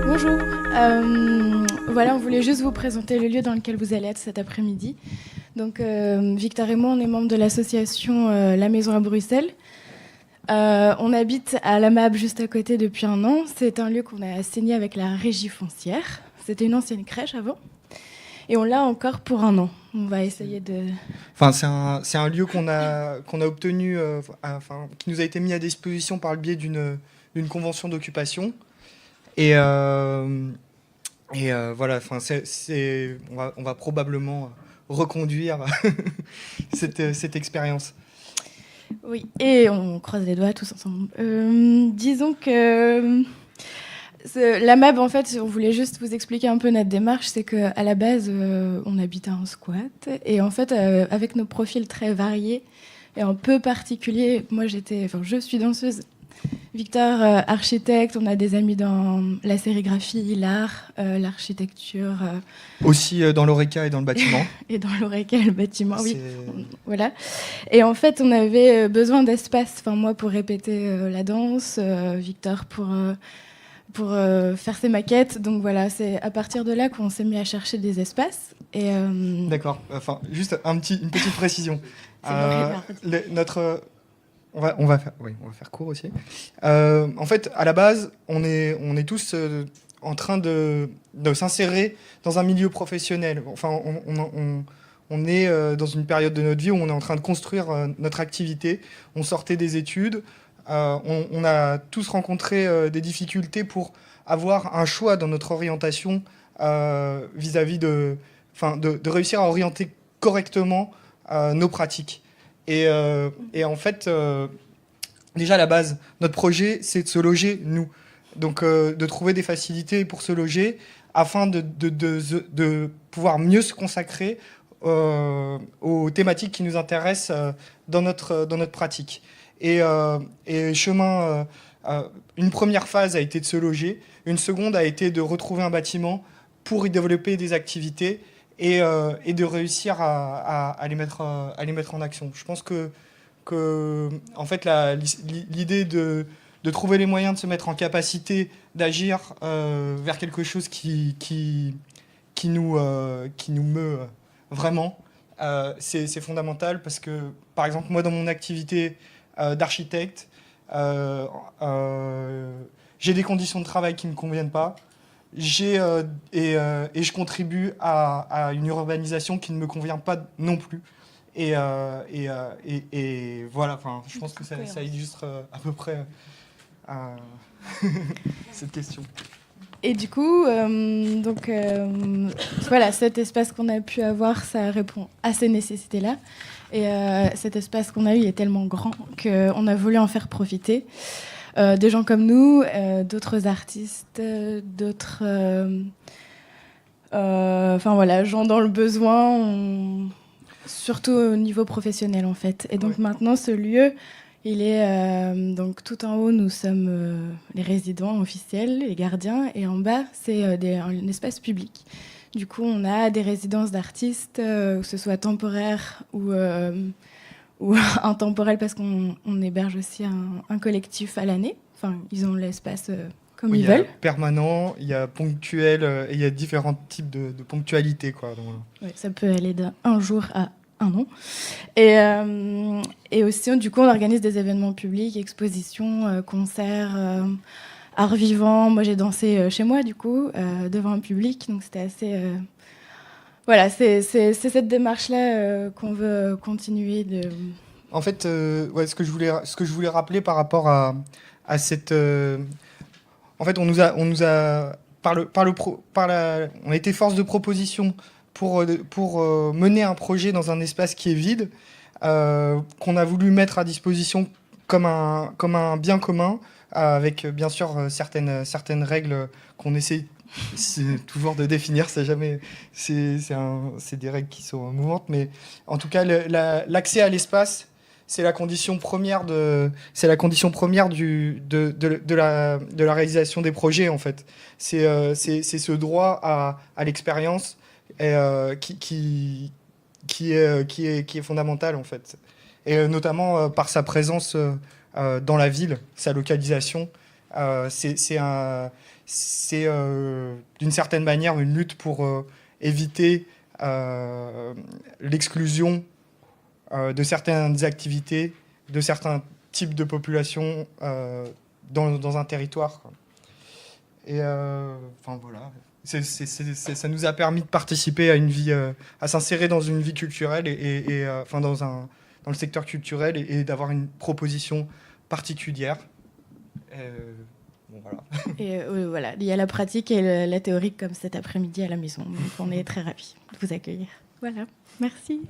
Bonjour. Voilà, on voulait juste vous présenter le lieu dans lequel vous allez être cet après-midi. Donc, Victor et moi, on est membres de l'association La Maison à Bruxelles. On habite à la MAB juste à côté depuis 1 an. C'est un lieu qu'on a signé avec la régie foncière. C'était une ancienne crèche avant. Et on l'a encore pour 1 an. On va essayer de... Enfin, c'est un lieu qu'on a obtenu, qui nous a été mis à disposition par le biais d'une convention d'occupation. Et voilà, on va probablement reconduire cette expérience. Oui, et on croise les doigts tous ensemble. Disons que la MAB, en fait, on voulait juste vous expliquer un peu notre démarche. C'est qu'à la base, on habitait un squat. Et en fait, avec nos profils très variés et un peu particuliers, je suis danseuse. Victor, architecte, on a des amis dans la sérigraphie, l'art, l'architecture. Aussi dans l'ORECA et dans le bâtiment. Et dans l'ORECA et le bâtiment, oui. Voilà. Et en fait, on avait besoin d'espace. Enfin, moi, pour répéter la danse, Victor pour faire ses maquettes. Donc voilà, c'est à partir de là qu'on s'est mis à chercher des espaces. Et, D'accord. Enfin, juste une petite précision. On va faire court aussi. En fait, à la base, on est tous en train de s'insérer dans un milieu professionnel. Enfin, on est dans une période de notre vie où on est en train de construire notre activité. On sortait des études. On a tous rencontré des difficultés pour avoir un choix dans notre orientation vis-à-vis de réussir à orienter correctement nos pratiques. Et en fait, déjà à la base, notre projet, c'est de se loger, nous. Donc, de trouver des facilités pour se loger afin de pouvoir mieux se consacrer aux thématiques qui nous intéressent dans notre pratique. Et une première phase a été de se loger, une seconde a été de retrouver un bâtiment pour y développer des activités et de réussir à les mettre en action. Je pense que en fait, l'idée de trouver les moyens de se mettre en capacité d'agir vers quelque chose qui nous meut vraiment, c'est fondamental parce que, par exemple, moi, dans mon activité d'architecte, j'ai des conditions de travail qui ne me conviennent pas. Et je contribue à une urbanisation qui ne me convient pas non plus. Et voilà, enfin, je pense que ça illustre à peu près cette question. Et du coup, voilà, cet espace qu'on a pu avoir, ça répond à ces nécessités-là. Et cet espace qu'on a eu est tellement grand qu'on a voulu en faire profiter. Des gens comme nous, d'autres artistes, d'autres... gens dans le besoin, surtout au niveau professionnel en fait. Et donc maintenant, ce lieu, il est donc tout en haut, nous sommes les résidents officiels, les gardiens, et en bas, c'est un espace public. Du coup, on a des résidences d'artistes, que ce soit temporaire ou intemporel, parce qu'on héberge aussi un collectif à l'année. Enfin, ils ont l'espace comme ils veulent. Il y a permanent, il y a ponctuel, et il y a différents types de ponctualité, quoi. Donc, ouais, ça peut aller d'un jour à 1 an. Et aussi, du coup, on organise des événements publics, expositions, concerts, art vivant. Moi, j'ai dansé chez moi, du coup, devant un public. Donc, c'était assez... Voilà, c'est cette démarche-là qu'on veut continuer de... En fait, ce que je voulais rappeler par rapport à cette... En fait, on a été force de proposition pour mener un projet dans un espace qui est vide, qu'on a voulu mettre à disposition comme un bien commun, avec bien sûr certaines règles qu'on essaie toujours de définir. C'est des règles qui sont mouvantes, mais en tout cas, l'accès à l'espace, c'est la condition première de la réalisation des projets, en fait. C'est ce droit à l'expérience qui qui est fondamentale en fait. Et notamment par sa présence dans la ville, sa localisation. C'est d'une certaine manière une lutte pour éviter l'exclusion de certaines activités, de certains types de populations dans un territoire, quoi. Et enfin voilà, ça nous a permis de participer à une vie, à s'insérer dans une vie culturelle enfin dans le secteur culturel et d'avoir une proposition particulière. Bon, voilà. Et voilà, il y a la pratique et la théorie comme cet après-midi à la maison. Donc on est très ravis de vous accueillir. Voilà, merci.